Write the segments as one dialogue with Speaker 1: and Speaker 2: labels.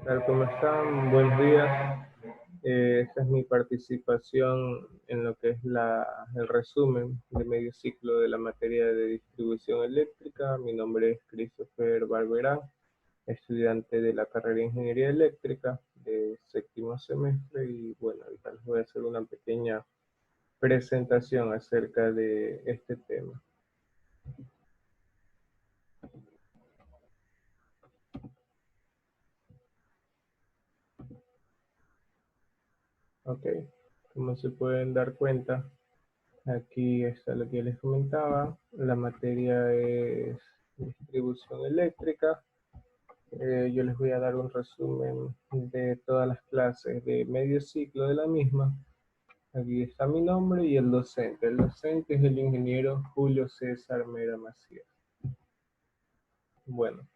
Speaker 1: Tal como están? Buenos días. Esta es mi participación en lo que es el resumen de medio ciclo de la materia de distribución eléctrica. Mi nombre es Christopher Barberá, estudiante de la carrera de Ingeniería Eléctrica de séptimo semestre, y bueno, ahorita les voy a hacer una pequeña presentación acerca de este tema. Ok, como se pueden dar cuenta, aquí está lo que les comentaba. La materia es distribución eléctrica. Yo les voy a dar un resumen de todas las clases de medio ciclo de la misma. Aquí está mi nombre y el docente. El docente es el ingeniero Julio César Mera Macías. Bueno,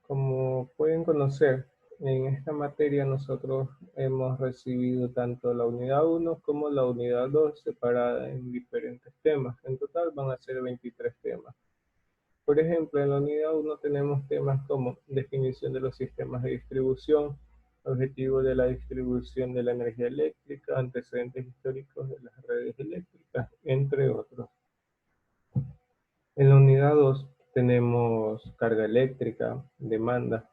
Speaker 1: como pueden conocer, en esta materia nosotros hemos recibido tanto la unidad 1 como la unidad 2 separada en diferentes temas. En total van a ser 23 temas. Por ejemplo, en la unidad 1 tenemos temas como definición de los sistemas de distribución, objetivo de la distribución de la energía eléctrica, antecedentes históricos de las redes eléctricas, entre otros. En la unidad 2 tenemos carga eléctrica, demanda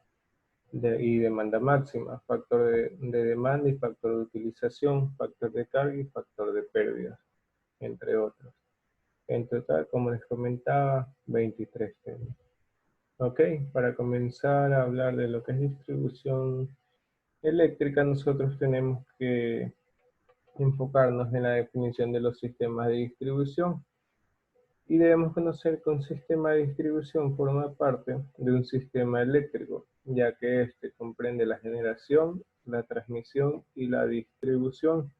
Speaker 1: y demanda máxima, factor de demanda y factor de utilización, factor de carga y factor de pérdida, entre otros. En total, como les comentaba, 23 temas. Ok, para comenzar a hablar de lo que es distribución eléctrica, nosotros tenemos que enfocarnos en la definición de los sistemas de distribución. Y debemos conocer que un sistema de distribución forma parte de un sistema eléctrico, ya que éste comprende la generación, la transmisión y la distribución.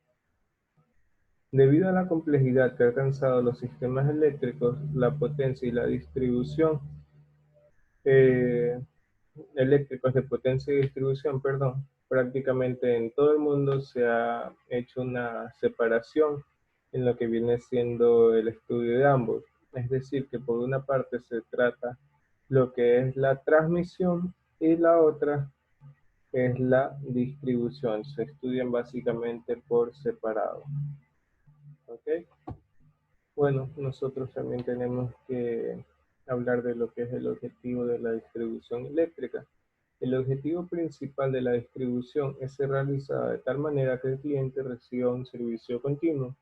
Speaker 1: Debido a la complejidad que han alcanzado los sistemas eléctricos, la potencia y la distribución eh, eléctricos de potencia y distribución, perdón, prácticamente en todo el mundo se ha hecho una separación en lo que viene siendo el estudio de ambos. Es decir, que por una parte se trata lo que es la transmisión y la otra es la distribución. Se estudian básicamente por separado. ¿Ok? Bueno, nosotros también tenemos que hablar de lo que es el objetivo de la distribución eléctrica. El objetivo principal de la distribución es ser realizada de tal manera que el cliente reciba un servicio continuo,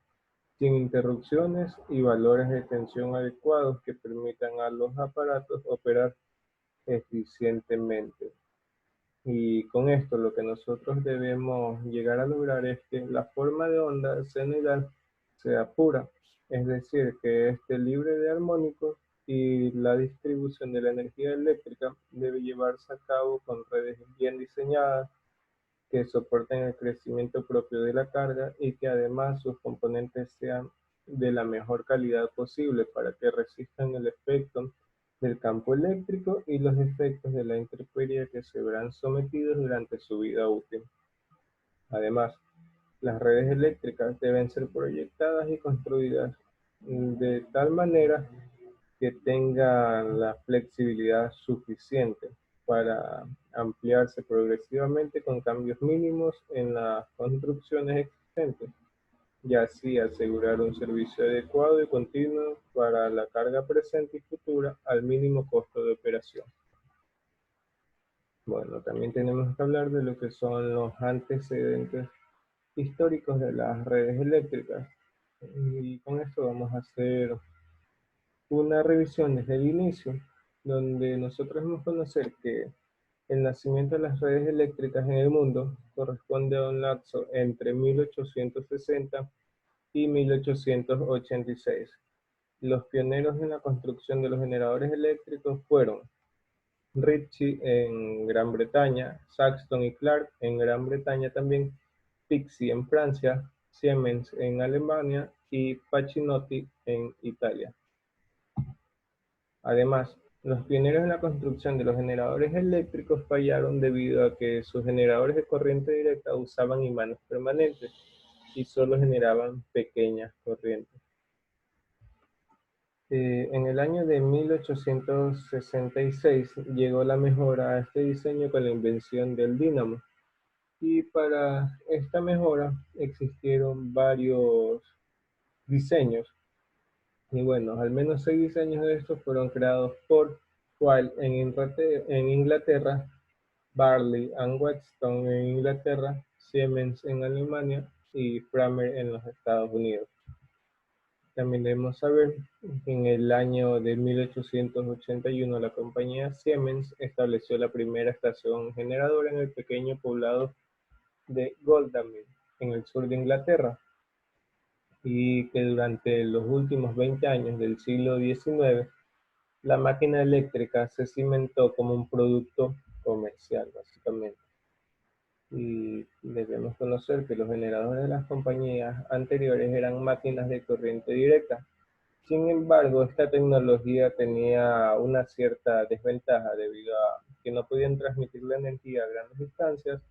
Speaker 1: sin interrupciones y valores de tensión adecuados que permitan a los aparatos operar eficientemente. Y con esto lo que nosotros debemos llegar a lograr es que la forma de onda senoidal sea pura, es decir, que esté libre de armónicos, y la distribución de la energía eléctrica debe llevarse a cabo con redes bien diseñadas que soporten el crecimiento propio de la carga y que además sus componentes sean de la mejor calidad posible para que resistan el efecto del campo eléctrico y los efectos de la intemperie que se verán sometidos durante su vida útil. Además, las redes eléctricas deben ser proyectadas y construidas de tal manera que tengan la flexibilidad suficiente para ampliarse progresivamente con cambios mínimos en las construcciones existentes, y así asegurar un servicio adecuado y continuo para la carga presente y futura al mínimo costo de operación. Bueno, también tenemos que hablar de lo que son los antecedentes históricos de las redes eléctricas. Y con esto vamos a hacer una revisión desde el inicio, donde nosotros vamos a conocer que el nacimiento de las redes eléctricas en el mundo corresponde a un lapso entre 1860 y 1886. Los pioneros en la construcción de los generadores eléctricos fueron Ritchie en Gran Bretaña, Saxton y Clark en Gran Bretaña también, Pixii en Francia, Siemens en Alemania y Pacinotti en Italia. Además, los pioneros en la construcción de los generadores eléctricos fallaron debido a que sus generadores de corriente directa usaban imanes permanentes y solo generaban pequeñas corrientes. En el año de 1866 llegó la mejora a este diseño con la invención del dínamo, Y para esta mejora existieron varios diseños. Y bueno, al menos 6 diseños de estos fueron creados por Weil en Inglaterra, Barley and Wheatstone en Inglaterra, Siemens en Alemania y Framer en los Estados Unidos. También debemos saber que en el año de 1881 la compañía Siemens estableció la primera estación generadora en el pequeño poblado de Godalming, en el sur de Inglaterra, y que durante los últimos 20 años del siglo XIX la máquina eléctrica se cimentó como un producto comercial, básicamente. Y debemos conocer que los generadores de las compañías anteriores eran máquinas de corriente directa. Sin embargo, esta tecnología tenía una cierta desventaja debido a que no podían transmitir la energía a grandes distancias,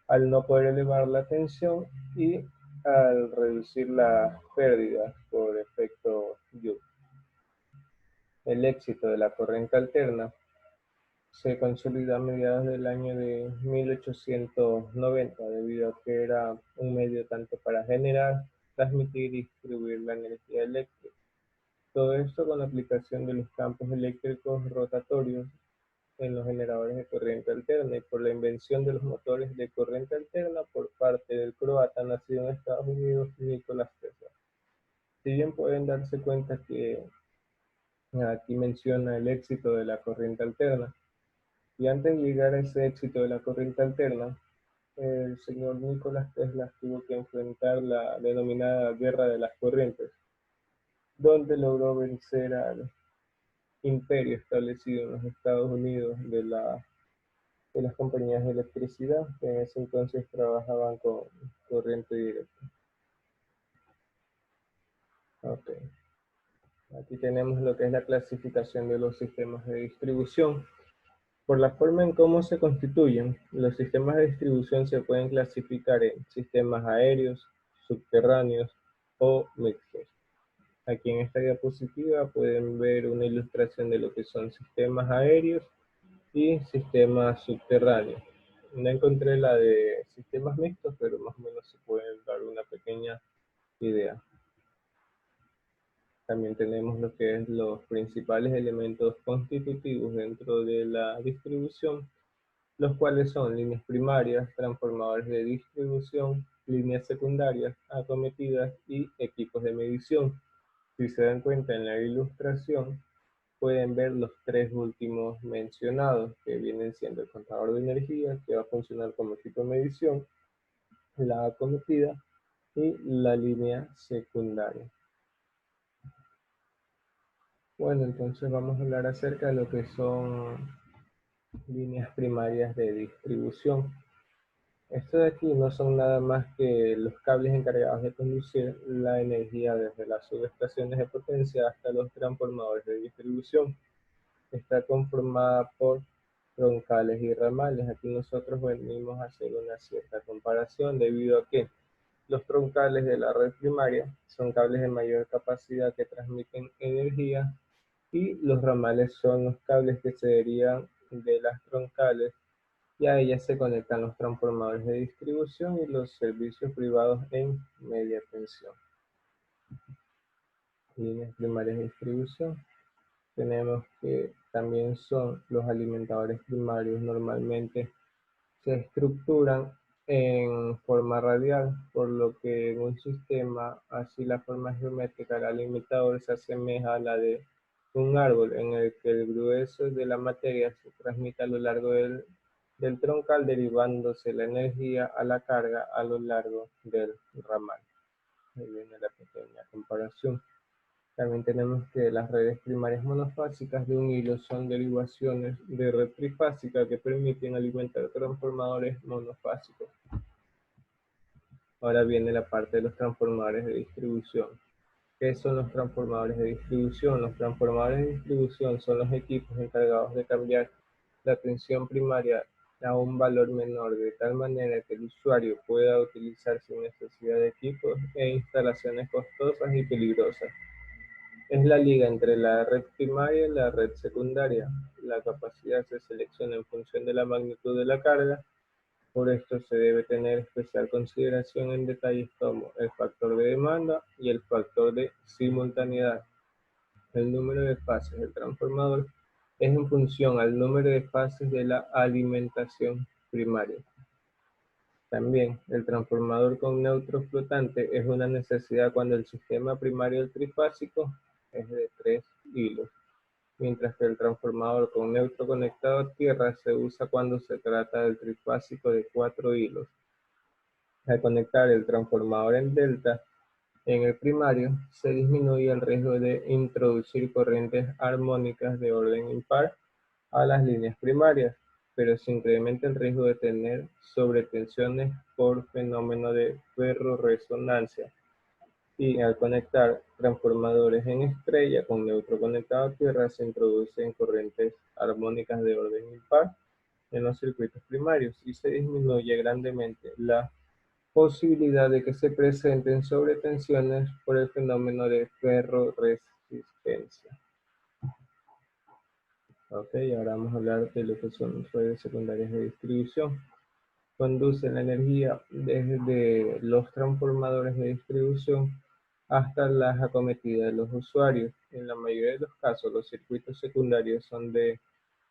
Speaker 1: al no poder elevar la tensión y al reducir las pérdidas por efecto Joule. El éxito de la corriente alterna se consolidó a mediados del año de 1890 debido a que era un medio tanto para generar, transmitir y distribuir la energía eléctrica. Todo esto con la aplicación de los campos eléctricos rotatorios en los generadores de corriente alterna y por la invención de los motores de corriente alterna por parte del croata nacido en Estados Unidos, Nikola Tesla. Si bien pueden darse cuenta que aquí menciona el éxito de la corriente alterna, y antes de llegar a ese éxito de la corriente alterna, el señor Nikola Tesla tuvo que enfrentar la denominada Guerra de las Corrientes, donde logró vencer al imperio establecido en los Estados Unidos de las compañías de electricidad, que en ese entonces trabajaban con corriente directa. Okay. Aquí tenemos lo que es la clasificación de los sistemas de distribución. Por la forma en cómo se constituyen, los sistemas de distribución se pueden clasificar en sistemas aéreos, subterráneos o mixtos. Aquí en esta diapositiva pueden ver una ilustración de lo que son sistemas aéreos y sistemas subterráneos. No encontré la de sistemas mixtos, pero más o menos se puede dar una pequeña idea. También tenemos lo que es los principales elementos constitutivos dentro de la distribución, los cuales son líneas primarias, transformadores de distribución, líneas secundarias, acometidas y equipos de medición. Si se dan cuenta en la ilustración, pueden ver los tres últimos mencionados, que vienen siendo el contador de energía, que va a funcionar como equipo de medición, la acometida y la línea secundaria. Bueno, entonces vamos a hablar acerca de lo que son líneas primarias de distribución. Estos de aquí no son nada más que los cables encargados de conducir la energía desde las subestaciones de potencia hasta los transformadores de distribución. Está conformada por troncales y ramales. Aquí nosotros venimos a hacer una cierta comparación debido a que los troncales de la red primaria son cables de mayor capacidad que transmiten energía y los ramales son los cables que se derivan de las troncales y a ellas se conectan los transformadores de distribución y los servicios privados en media tensión. Líneas primarias de distribución. Tenemos que también son los alimentadores primarios. Normalmente se estructuran en forma radial, por lo que en un sistema así la forma geométrica del alimentador se asemeja a la de un árbol en el que el grueso de la materia se transmite a lo largo del troncal, derivándose la energía a la carga a lo largo del ramal. Ahí viene la pequeña comparación. También tenemos que las redes primarias monofásicas de un hilo son derivaciones de red trifásica que permiten alimentar transformadores monofásicos. Ahora viene la parte de los transformadores de distribución. ¿Qué son los transformadores de distribución? Los transformadores de distribución son los equipos encargados de cambiar la tensión primaria a un valor menor, de tal manera que el usuario pueda utilizar sin necesidad de equipos e instalaciones costosas y peligrosas. Es la liga entre la red primaria y la red secundaria. La capacidad se selecciona en función de la magnitud de la carga Por esto se debe tener especial consideración en detalles como el factor de demanda y el factor de simultaneidad. El número de fases del transformador es en función al número de fases de la alimentación primaria. También, el transformador con neutro flotante es una necesidad cuando el sistema primario trifásico es de 3 hilos, mientras que el transformador con neutro conectado a tierra se usa cuando se trata del trifásico de 4 hilos. Al conectar el transformador en delta en el primario, se disminuye el riesgo de introducir corrientes armónicas de orden impar a las líneas primarias, pero se incrementa el riesgo de tener sobretensiones por fenómeno de ferrorresonancia. Y al conectar transformadores en estrella con neutro conectado a tierra, se introducen corrientes armónicas de orden impar en los circuitos primarios y se disminuye grandemente la posibilidad de que se presenten sobretensiones por el fenómeno de ferroresistencia. Ok, ahora vamos a hablar de lo que son redes secundarias de distribución. Conducen la energía desde los transformadores de distribución hasta las acometidas de los usuarios. En la mayoría de los casos, los circuitos secundarios son de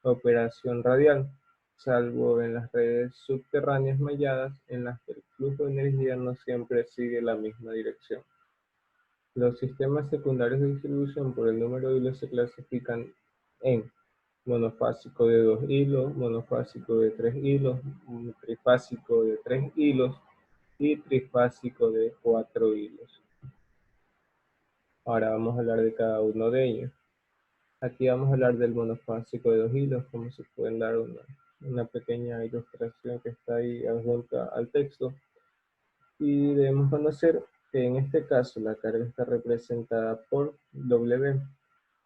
Speaker 1: operación radial, salvo en las redes subterráneas malladas en las que el flujo de energía no siempre sigue la misma dirección. Los sistemas secundarios de distribución por el número de hilos se clasifican en monofásico de 2 hilos, monofásico de 3 hilos, trifásico de 3 hilos y trifásico de 4 hilos. Ahora vamos a hablar de cada uno de ellos. Aquí vamos a hablar del monofásico de 2 hilos, como se pueden dar una pequeña ilustración que está ahí adjunta al texto. Y debemos conocer que en este caso la carga está representada por W.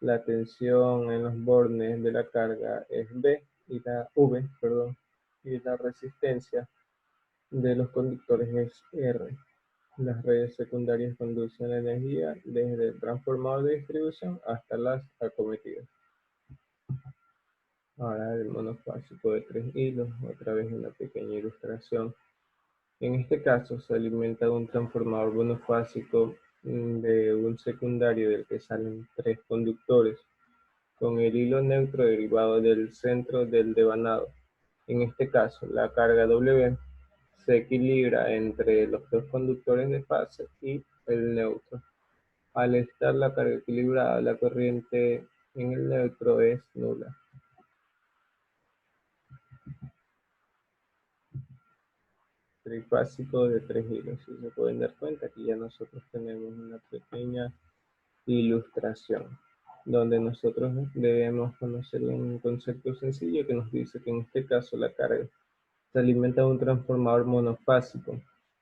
Speaker 1: La tensión en los bornes de la carga es V y y la resistencia de los conductores es R. Las redes secundarias conducen la energía desde el transformador de distribución hasta las acometidas. Ahora el monofásico de 3 hilos, otra vez una pequeña ilustración. En este caso se alimenta un transformador monofásico de un secundario del que salen 3 conductores, con el hilo neutro derivado del centro del devanado. En este caso, la carga W se equilibra entre los 2 conductores de fase y el neutro. Al estar la carga equilibrada, la corriente en el neutro es nula. Trifásico de 3 hilos. Si se pueden dar cuenta, aquí ya nosotros tenemos una pequeña ilustración, donde nosotros debemos conocer un concepto sencillo que nos dice que en este caso la carga se alimenta de un transformador monofásico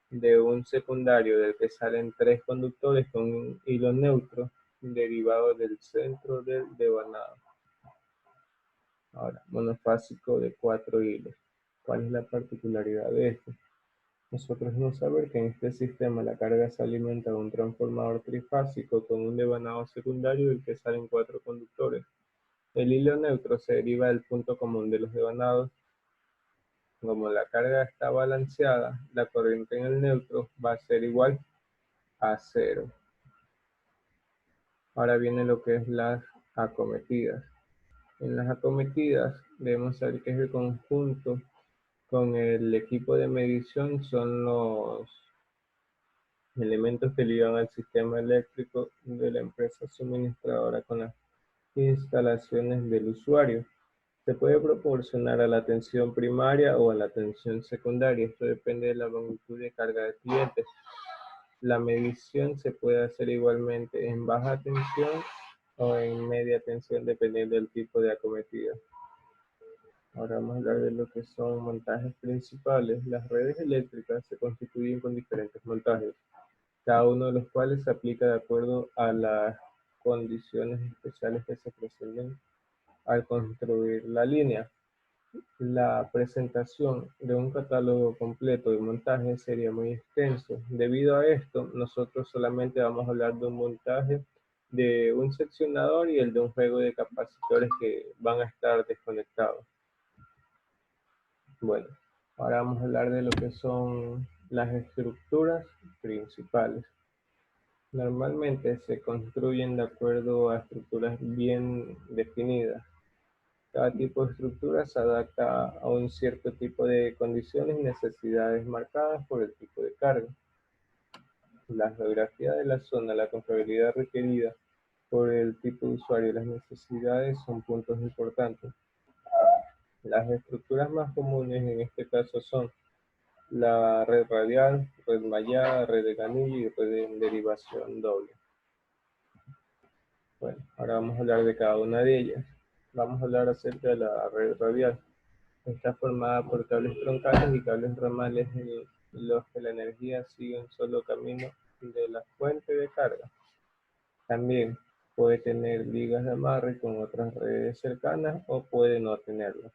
Speaker 1: de un secundario del que salen 3 conductores con un hilo neutro derivado del centro del devanado. Ahora, monofásico de 4 hilos. ¿Cuál es la particularidad de esto? Nosotros debemos saber que en este sistema la carga se alimenta de un transformador trifásico con un devanado secundario del que salen 4 conductores. El hilo neutro se deriva del punto común de los devanados. Como la carga está balanceada, la corriente en el neutro va a ser igual a 0. Ahora viene lo que es las acometidas. En las acometidas debemos saber que es el conjunto con el equipo de medición, son los elementos que ligan al sistema eléctrico de la empresa suministradora con las instalaciones del usuario. Se puede proporcionar a la tensión primaria o a la tensión secundaria. Esto depende de la longitud de carga del cliente. La medición se puede hacer igualmente en baja tensión o en media tensión dependiendo del tipo de acometida. Ahora vamos a hablar de lo que son montajes principales. Las redes eléctricas se constituyen con diferentes montajes, cada uno de los cuales se aplica de acuerdo a las condiciones especiales que se presenten al construir la línea. La presentación de un catálogo completo de montajes sería muy extenso. Debido a esto, nosotros solamente vamos a hablar de un montaje de un seccionador y el de un juego de capacitores que van a estar desconectados. Bueno, Ahora vamos a hablar de lo que son las estructuras principales. Normalmente se construyen de acuerdo a estructuras bien definidas. Cada tipo de estructura se adapta a un cierto tipo de condiciones y necesidades marcadas por el tipo de carga. La geografía de la zona, la confiabilidad requerida por el tipo de usuario y las necesidades son puntos importantes. Las estructuras más comunes en este caso son la red radial, red mallada, red de anillo y red de derivación doble. Bueno, ahora vamos a hablar de cada una de ellas. Vamos a hablar acerca de la red radial. Está formada por cables troncales y cables ramales en los que la energía sigue un solo camino de la fuente de carga. También puede tener ligas de amarre con otras redes cercanas o puede no tenerlo.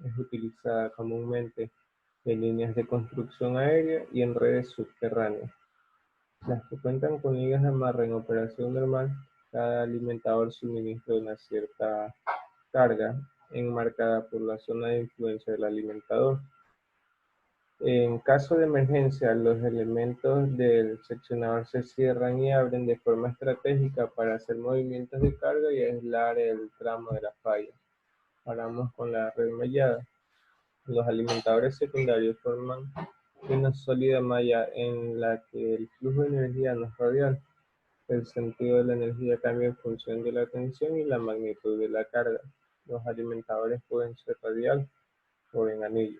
Speaker 1: Es utilizada comúnmente en líneas de construcción aérea y en redes subterráneas. Las que cuentan con ligas de amarre en operación normal, cada alimentador suministra una cierta carga enmarcada por la zona de influencia del alimentador. En caso de emergencia, los elementos del seccionador se cierran y abren de forma estratégica para hacer movimientos de carga y aislar el tramo de la falla. Ahora vamos con la red mallada. Los alimentadores secundarios forman una sólida malla en la que el flujo de energía no es radial. El sentido de la energía cambia en función de la tensión y la magnitud de la carga. Los alimentadores pueden ser radial o en anillo.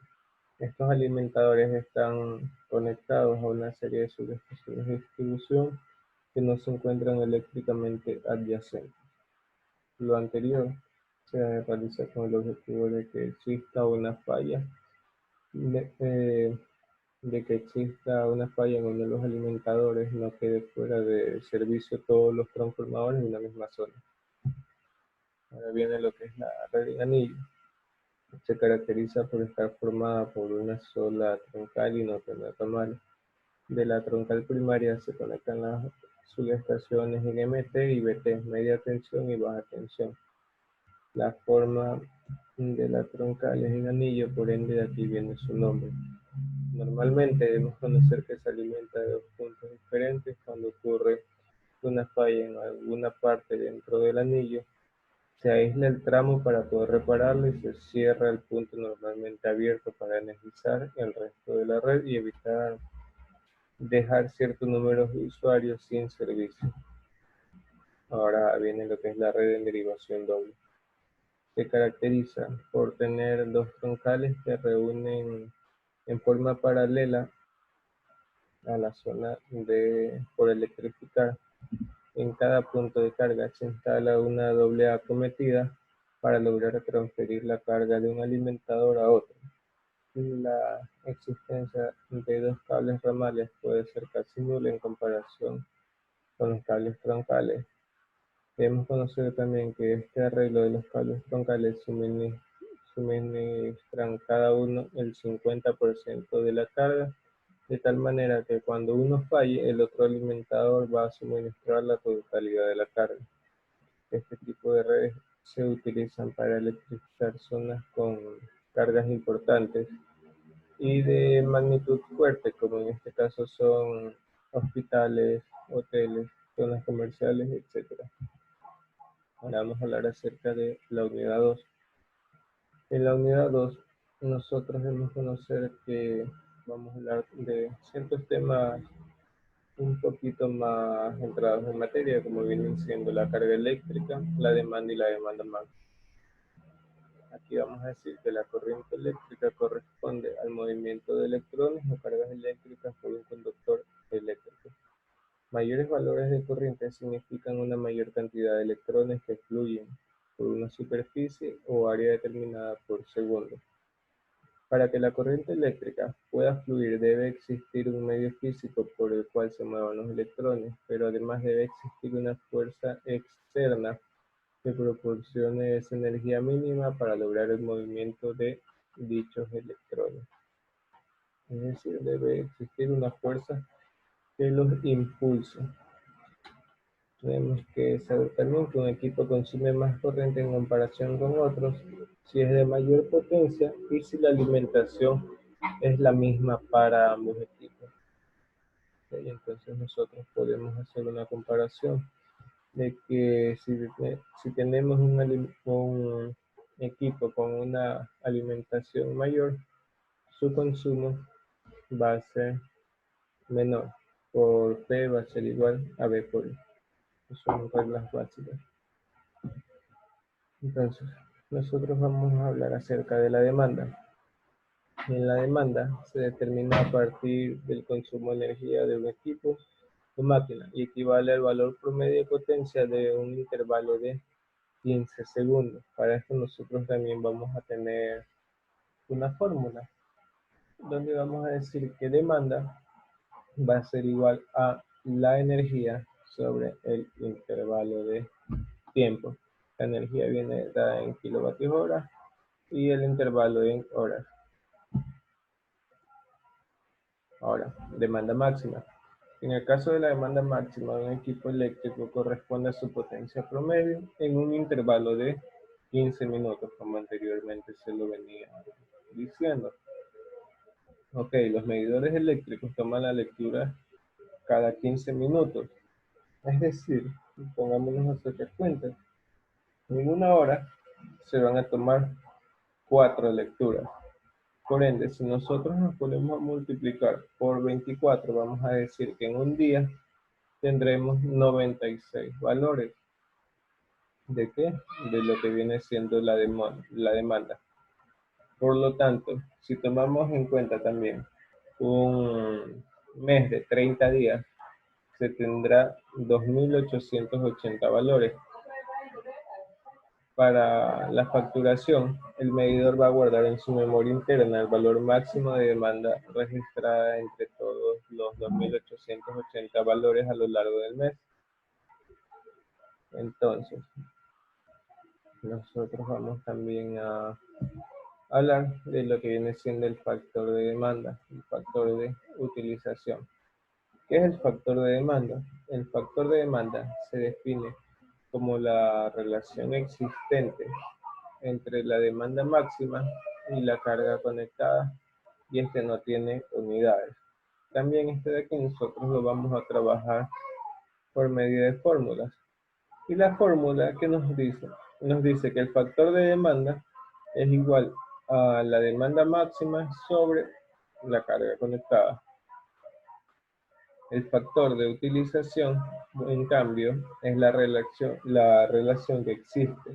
Speaker 1: Estos alimentadores están conectados a una serie de subestaciones de distribución que no se encuentran eléctricamente adyacentes. Lo anterior se realiza con el objetivo de que exista una falla, de que exista una falla en uno de los alimentadores, no quede fuera de servicio todos los transformadores de una misma zona. Ahora viene lo que es la red en anillo. Se caracteriza por estar formada por una sola troncal y no tener ramales. De la troncal primaria se conectan las subestaciones en MT y BT, media tensión y baja tensión. La forma de la troncal es en anillo, por ende de aquí viene su nombre. Normalmente debemos conocer que se alimenta de dos puntos diferentes. Cuando ocurre una falla en alguna parte dentro del anillo, se aísla el tramo para poder repararlo y se cierra el punto normalmente abierto para energizar el resto de la red y evitar dejar cierto número de usuarios sin servicio. Ahora viene lo que es la red en derivación doble. Se caracteriza por tener dos troncales que reúnen en forma paralela a la zona por electrificar. En cada punto de carga se instala una doble acometida para lograr transferir la carga de un alimentador a otro. La existencia de dos cables ramales puede ser casi nula en comparación con los cables troncales. Debemos conocer también que este arreglo de los cables troncales suministran cada uno el 50% de la carga, de tal manera que cuando uno falle, el otro alimentador va a suministrar la totalidad de la carga. Este tipo de redes se utilizan para electrificar zonas con cargas importantes y de magnitud fuerte, como en este caso son hospitales, hoteles, zonas comerciales, etc. Ahora vamos a hablar acerca de la unidad 2. En la unidad 2 nosotros debemos conocer que vamos a hablar de ciertos temas un poquito más entrados en materia, como vienen siendo la carga eléctrica, la demanda y la demanda máxima. Aquí vamos a decir que la corriente eléctrica corresponde al movimiento de electrones o cargas eléctricas por un conductor eléctrico. Mayores valores de corriente significan una mayor cantidad de electrones que fluyen por una superficie o área determinada por segundo. Para que la corriente eléctrica pueda fluir debe existir un medio físico por el cual se muevan los electrones, pero además debe existir una fuerza externa que proporcione esa energía mínima para lograr el movimiento de dichos electrones. Es decir, debe existir una fuerza que los impulse. Tenemos que saber también que un equipo consume más corriente en comparación con otros si es de mayor potencia y si la alimentación es la misma para ambos equipos. ¿Okay? Entonces nosotros podemos hacer una comparación de que si tenemos un equipo con una alimentación mayor, su consumo va a ser menor. Por P va a ser igual a B por I. Son reglas básicas. Entonces, nosotros vamos a hablar acerca de la demanda. En la demanda se determina a partir del consumo de energía de un equipo o máquina y equivale al valor promedio de potencia de un intervalo de 15 segundos. Para esto nosotros también vamos a tener una fórmula donde vamos a decir que demanda va a ser igual a la energía sobre el intervalo de tiempo. La energía viene dada en kilovatios hora y el intervalo en horas. Ahora, demanda máxima. En el caso de la demanda máxima de un equipo eléctrico corresponde a su potencia promedio en un intervalo de 15 minutos, como anteriormente se lo venía diciendo. Ok, los medidores eléctricos toman la lectura cada 15 minutos. Es decir, pongámonos a hacer cuentas. En una hora se van a tomar 4 lecturas. Por ende, si nosotros nos ponemos a multiplicar por 24, vamos a decir que en un día tendremos 96 valores. ¿De qué? De lo que viene siendo la demanda. Por lo tanto, si tomamos en cuenta también un mes de 30 días, se tendrá 2.880 valores. Para la facturación, el medidor va a guardar en su memoria interna el valor máximo de demanda registrada entre todos los 2.880 valores a lo largo del mes. Entonces, nosotros vamos también a hablar de lo que viene siendo el factor de demanda, el factor de utilización. ¿Qué es el factor de demanda? El factor de demanda se define como la relación existente entre la demanda máxima y la carga conectada, y este no tiene unidades. También este de aquí nosotros lo vamos a trabajar por medio de fórmulas. Y la fórmula que nos dice que el factor de demanda es igual a la demanda máxima sobre la carga conectada. El factor de utilización, en cambio, es la relación que existe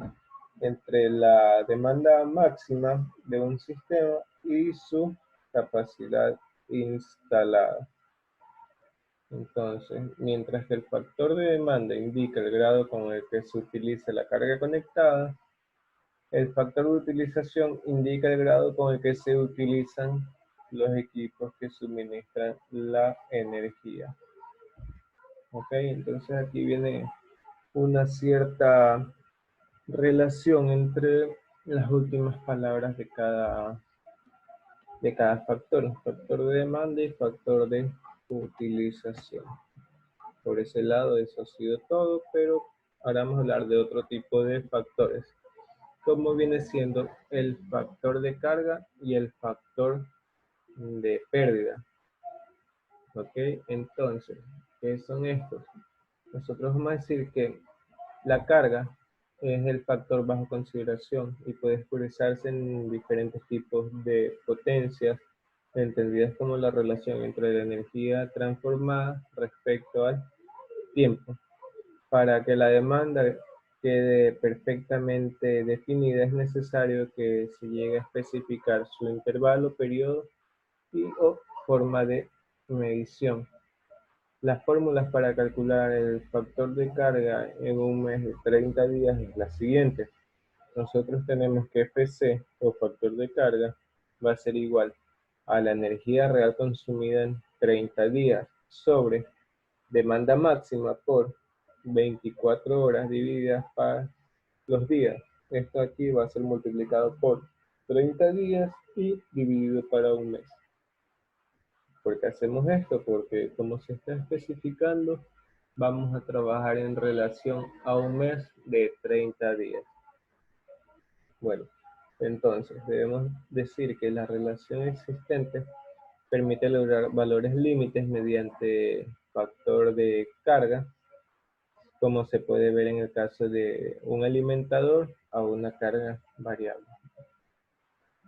Speaker 1: entre la demanda máxima de un sistema y su capacidad instalada. Entonces, mientras que el factor de demanda indica el grado con el que se utiliza la carga conectada, el factor de utilización indica el grado con el que se utilizan los equipos que suministran la energía. Ok, entonces aquí viene una cierta relación entre las últimas palabras de cada factor, factor de demanda y factor de utilización. Por ese lado eso ha sido todo, pero ahora vamos a hablar de otro tipo de factores, como viene siendo el factor de carga y el factor de pérdida. Ok, entonces, ¿qué son estos? Nosotros vamos a decir que la carga es el factor bajo consideración y puede expresarse en diferentes tipos de potencias, entendidas como la relación entre la energía transformada respecto al tiempo. Para que la demanda quede perfectamente definida es necesario que se llegue a especificar su intervalo, periodo y o forma de medición. Las fórmulas para calcular el factor de carga en un mes de 30 días es la siguiente. Nosotros tenemos que FC, o factor de carga, va a ser igual a la energía real consumida en 30 días sobre demanda máxima por 24 horas divididas para los días. Esto aquí va a ser multiplicado por 30 días y dividido para un mes. ¿Por qué hacemos esto? Porque como se está especificando, vamos a trabajar en relación a un mes de 30 días. Bueno, Entonces, debemos decir que la relación existente permite lograr valores límites mediante factor de carga, como se puede ver en el caso de un alimentador a una carga variable.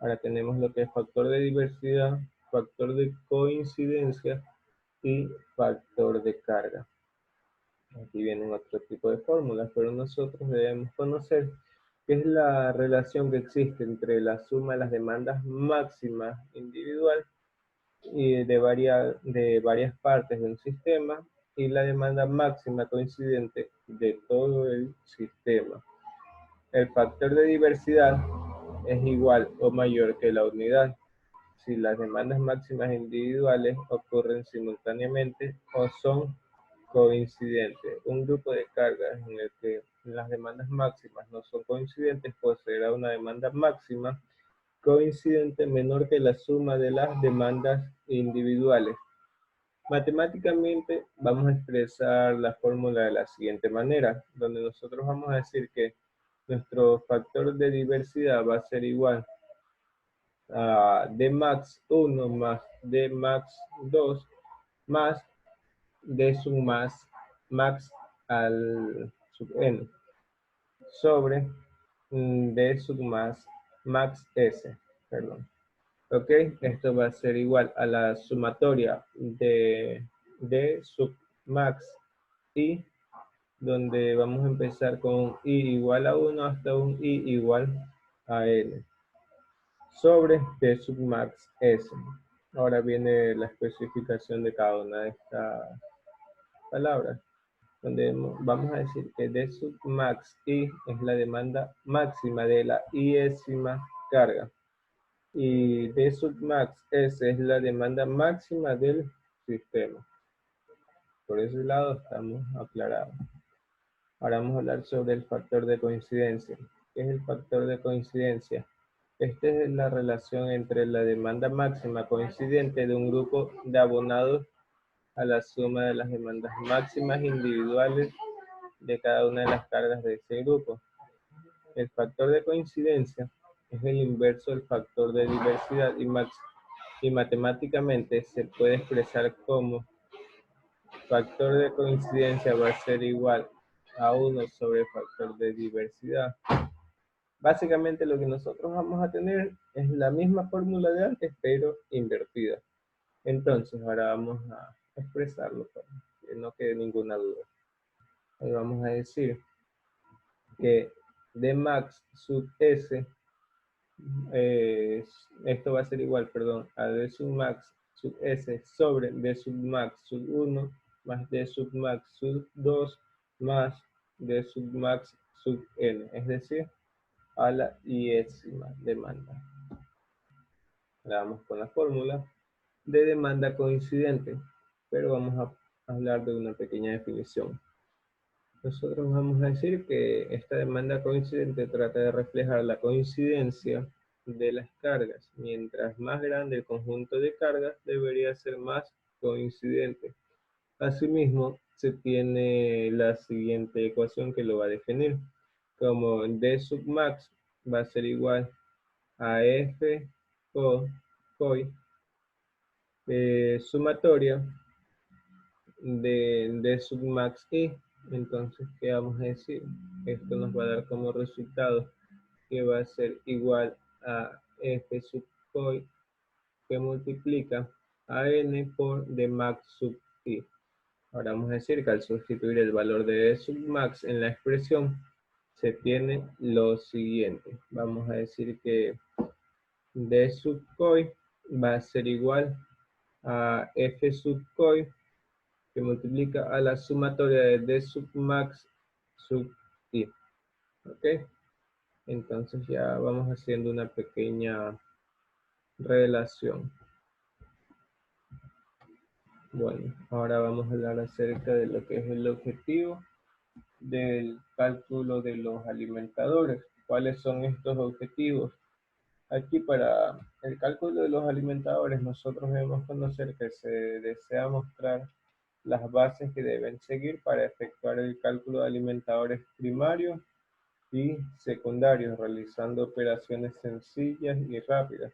Speaker 1: Ahora tenemos lo que es factor de diversidad, factor de coincidencia y factor de carga. Aquí vienen otro tipo de fórmulas, pero nosotros debemos conocer qué es la relación que existe entre la suma de las demandas máximas individual y de varias partes de un sistema y la demanda máxima coincidente de todo el sistema. El factor de diversidad es igual o mayor que la unidad si las demandas máximas individuales ocurren simultáneamente o son coincidentes. Un grupo de cargas en el que las demandas máximas no son coincidentes poseerá una demanda máxima coincidente menor que la suma de las demandas individuales. Matemáticamente vamos a expresar la fórmula de la siguiente manera, donde nosotros vamos a decir que nuestro factor de diversidad va a ser igual a D max 1 más D max 2 más D sub max al sub n sobre D sub max s, perdón. Ok, esto va a ser igual a la sumatoria de D sub max i, donde vamos a empezar con un i igual a 1 hasta un i igual a n, sobre D sub max s. Ahora viene la especificación de cada una de estas palabras, donde vamos a decir que D sub max i es la demanda máxima de la iésima carga y D sub max S es la demanda máxima del sistema. Por ese lado estamos aclarados. Ahora vamos a hablar sobre el factor de coincidencia. ¿Qué es el factor de coincidencia? Esta es la relación entre la demanda máxima coincidente de un grupo de abonados a la suma de las demandas máximas individuales de cada una de las cargas de ese grupo. El factor de coincidencia es el inverso del factor de diversidad y matemáticamente se puede expresar como factor de coincidencia va a ser igual a 1 sobre el factor de diversidad. Básicamente lo que nosotros vamos a tener es la misma fórmula de antes, pero invertida. Entonces ahora vamos a expresarlo para que no quede ninguna duda. Hoy vamos a decir que D max sub S, esto va a ser igual, perdón, a D sub max sub S sobre D sub max sub 1 más D sub max sub 2 más D sub max sub n, es decir, a la iésima demanda. Ahora vamos con la fórmula de demanda coincidente, pero vamos a hablar de una pequeña definición. Nosotros vamos a decir que esta demanda coincidente trata de reflejar la coincidencia de las cargas. Mientras más grande el conjunto de cargas, debería ser más coincidente. Asimismo, se tiene la siguiente ecuación que lo va a definir. Como D sub max va a ser igual a F COI sumatoria de sub max i. Entonces, ¿qué vamos a decir? Esto nos va a dar como resultado que va a ser igual a f sub COI que multiplica a n por d max sub i. Ahora vamos a decir que al sustituir el valor de d sub max en la expresión, se tiene lo siguiente. Vamos a decir que d sub COI va a ser igual a f sub COI que multiplica a la sumatoria de D sub max sub i. ¿Ok? Entonces ya vamos haciendo una pequeña relación. Bueno, ahora vamos a hablar acerca de lo que es el objetivo del cálculo de los alimentadores. ¿Cuáles son estos objetivos? Aquí para el cálculo de los alimentadores nosotros debemos conocer que se desea mostrar las bases que deben seguir para efectuar el cálculo de alimentadores primarios y secundarios, realizando operaciones sencillas y rápidas.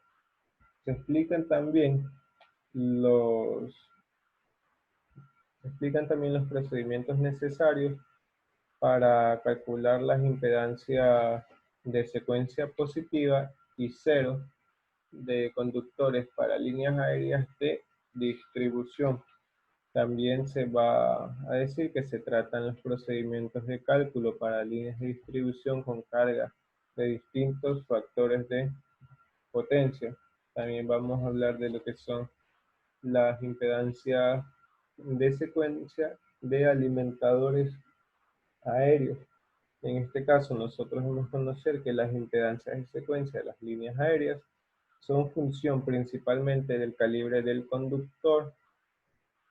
Speaker 1: Se explican también los, se explican también los procedimientos necesarios para calcular las impedancias de secuencia positiva y cero de conductores para líneas aéreas de distribución. También se va a decir que se tratan los procedimientos de cálculo para líneas de distribución con carga de distintos factores de potencia. También vamos a hablar de lo que son las impedancias de secuencia de alimentadores aéreos. En este caso, nosotros debemos conocer que las impedancias de secuencia de las líneas aéreas son función principalmente del calibre del conductor,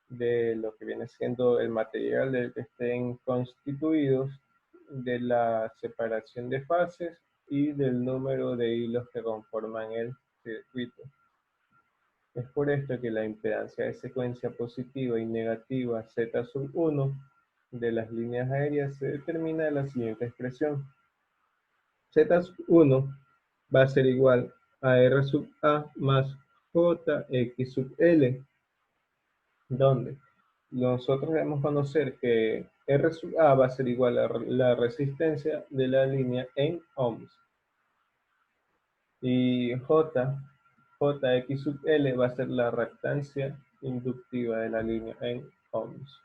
Speaker 1: de lo que viene siendo el material del que estén constituidos, de la separación de fases y del número de hilos que conforman el circuito. Es por esto que la impedancia de secuencia positiva y negativa Z1 de las líneas aéreas se determina de la siguiente expresión. Z1 va a ser igual a R sub A más JX sub L, donde nosotros debemos conocer que R sub A va a ser igual a la resistencia de la línea en ohms. Y Jx sub L va a ser la reactancia inductiva de la línea en ohms.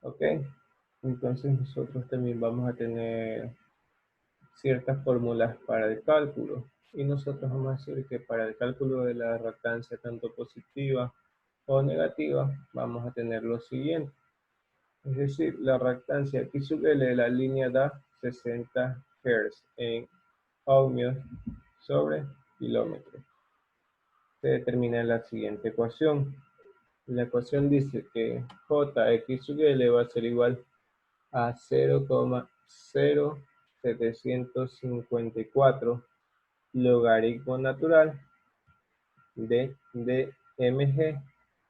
Speaker 1: ¿Ok? Entonces nosotros también vamos a tener ciertas fórmulas para el cálculo. Y nosotros vamos a decir que para el cálculo de la reactancia tanto positiva o negativa, vamos a tener lo siguiente. Es decir, la reactancia X sub L de la línea da 60 Hz en ohmios sobre kilómetros. Se determina la siguiente ecuación. La ecuación dice que Jx sub L va a ser igual a 0,0754 logaritmo natural de dmg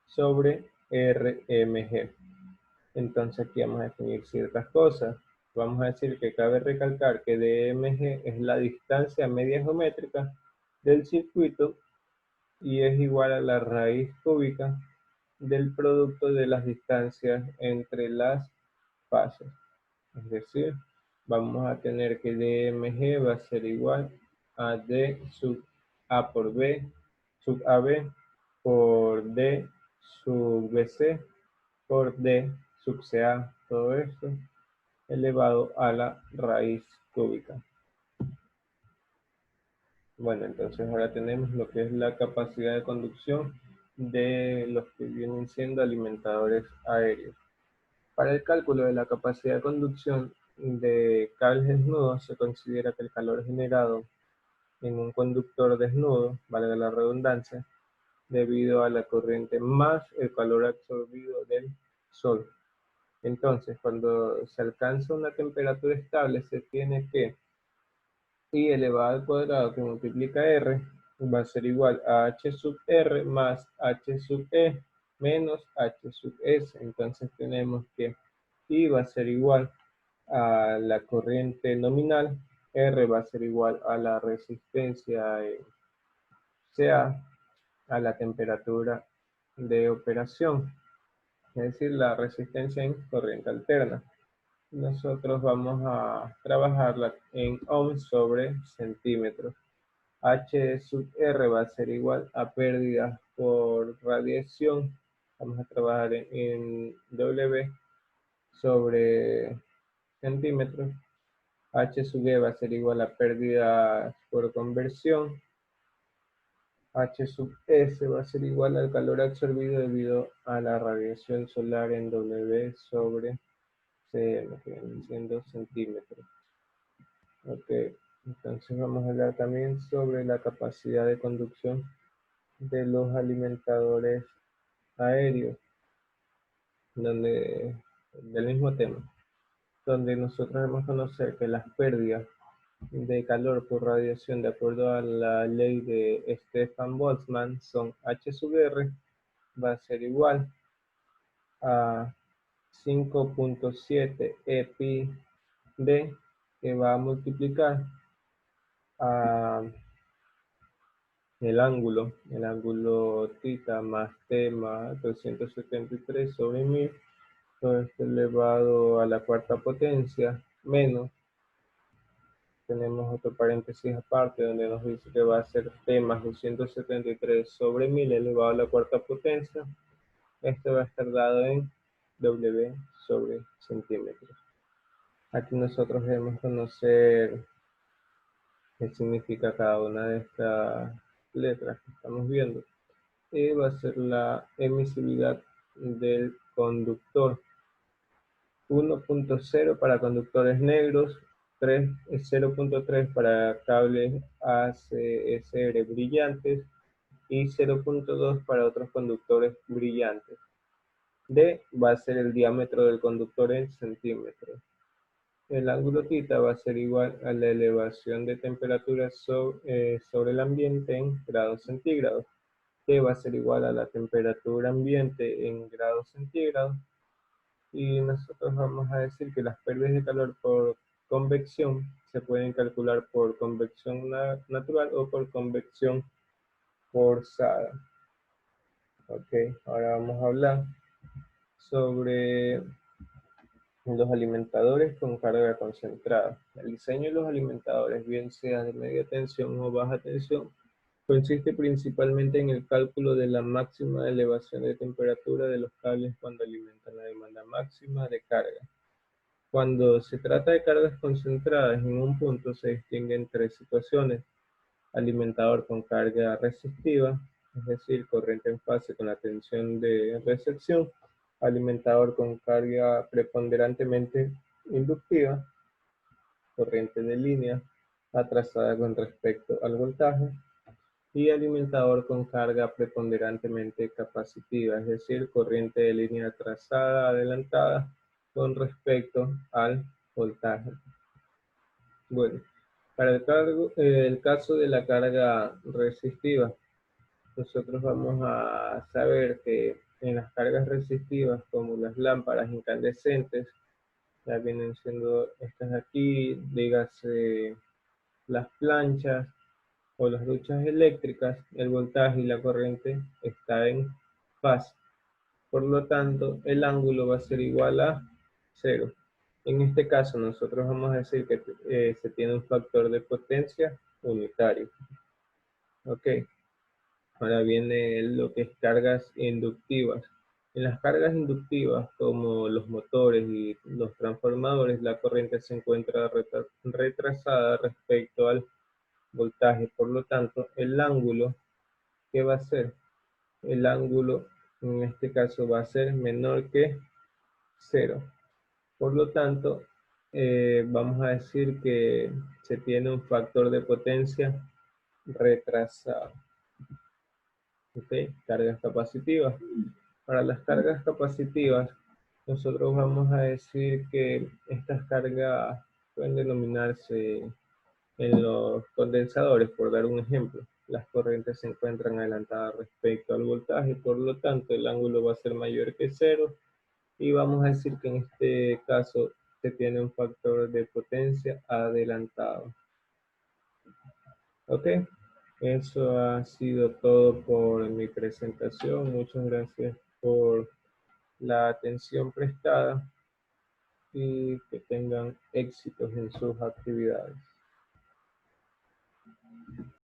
Speaker 1: sobre rmg. Entonces aquí vamos a definir ciertas cosas. Vamos a decir que cabe recalcar que dmg es la distancia media geométrica del circuito y es igual a la raíz cúbica del producto de las distancias entre las fases. Es decir, vamos a tener que dmg va a ser igual a d sub a por b sub ab por d sub bc por d sub ca, todo esto elevado a la raíz cúbica. Bueno, entonces ahora tenemos lo que es la capacidad de conducción de los que vienen siendo alimentadores aéreos. Para el cálculo de la capacidad de conducción de cables desnudos se considera que el calor generado en un conductor desnudo, valga la redundancia, debido a la corriente más el calor absorbido del sol. Entonces, cuando se alcanza una temperatura estable, se tiene que I elevado al cuadrado que multiplica R va a ser igual a H sub R más H sub E menos H sub S. Entonces tenemos que I va a ser igual a la corriente nominal, R va a ser igual a la resistencia CA, a la temperatura de operación, es decir, la resistencia en corriente alterna. Nosotros vamos a trabajarla en ohms sobre centímetros. H sub R va a ser igual a pérdidas por radiación. Vamos a trabajar en W sobre centímetros. H sub E va a ser igual a pérdidas por conversión. H sub S va a ser igual al calor absorbido debido a la radiación solar en W sobre cm, que vienen siendo centímetros. Ok, entonces vamos a hablar también sobre la capacidad de conducción de los alimentadores aéreos, donde, del mismo tema, donde nosotros debemos conocer que las pérdidas de calor por radiación de acuerdo a la ley de Stefan Boltzmann son H sub R va a ser igual a 5.7 epi d que va a multiplicar a el ángulo θ más t más 273 sobre 1000, todo esto elevado a la cuarta potencia, menos, tenemos otro paréntesis aparte donde nos dice que va a ser t más 273 sobre 1000 elevado a la cuarta potencia. Esto va a estar dado en W sobre centímetros. Aquí nosotros debemos conocer qué significa cada una de estas letras que estamos viendo. Y va a ser la emisividad del conductor. 1.0 para conductores negros, 0.3 para cables ACSR brillantes y 0.2 para otros conductores brillantes. D va a ser el diámetro del conductor en centímetros. El ángulo θ va a ser igual a la elevación de temperatura sobre el ambiente en grados centígrados. T va a ser igual a la temperatura ambiente en grados centígrados. Y nosotros vamos a decir que las pérdidas de calor por convección se pueden calcular por convección natural o por convección forzada. Ok, ahora vamos a hablar sobre los alimentadores con carga concentrada. El diseño de los alimentadores, bien sea de media tensión o baja tensión, consiste principalmente en el cálculo de la máxima elevación de temperatura de los cables cuando alimentan la demanda máxima de carga. Cuando se trata de cargas concentradas en un punto, se distinguen tres situaciones: alimentador con carga resistiva, es decir, corriente en fase con la tensión de recepción; alimentador con carga preponderantemente inductiva, corriente de línea atrasada con respecto al voltaje; y alimentador con carga preponderantemente capacitiva, es decir, corriente de línea atrasada adelantada con respecto al voltaje. Bueno, para el caso de la carga resistiva, nosotros vamos a saber que en las cargas resistivas, como las lámparas incandescentes, ya vienen siendo estas de aquí, dígase las planchas o las duchas eléctricas, el voltaje y la corriente está en fase. Por lo tanto, el ángulo va a ser igual a 0. En este caso, nosotros vamos a decir que se tiene un factor de potencia unitario. Ok, ahora viene lo que es cargas inductivas. En las cargas inductivas, como los motores y los transformadores, la corriente se encuentra retrasada respecto al voltaje. Por lo tanto, el ángulo, ¿qué va a ser? El ángulo, en este caso, va a ser menor que 0. Por lo tanto, vamos a decir que se tiene un factor de potencia retrasado. ¿Okay? Cargas capacitivas. Para las cargas capacitivas, nosotros vamos a decir que estas cargas pueden denominarse en los condensadores, por dar un ejemplo. Las corrientes se encuentran adelantadas respecto al voltaje, por lo tanto el ángulo va a ser mayor que 0, y vamos a decir que en este caso se tiene un factor de potencia adelantado. Ok, eso ha sido todo por mi presentación. Muchas gracias por la atención prestada y que tengan éxitos en sus actividades.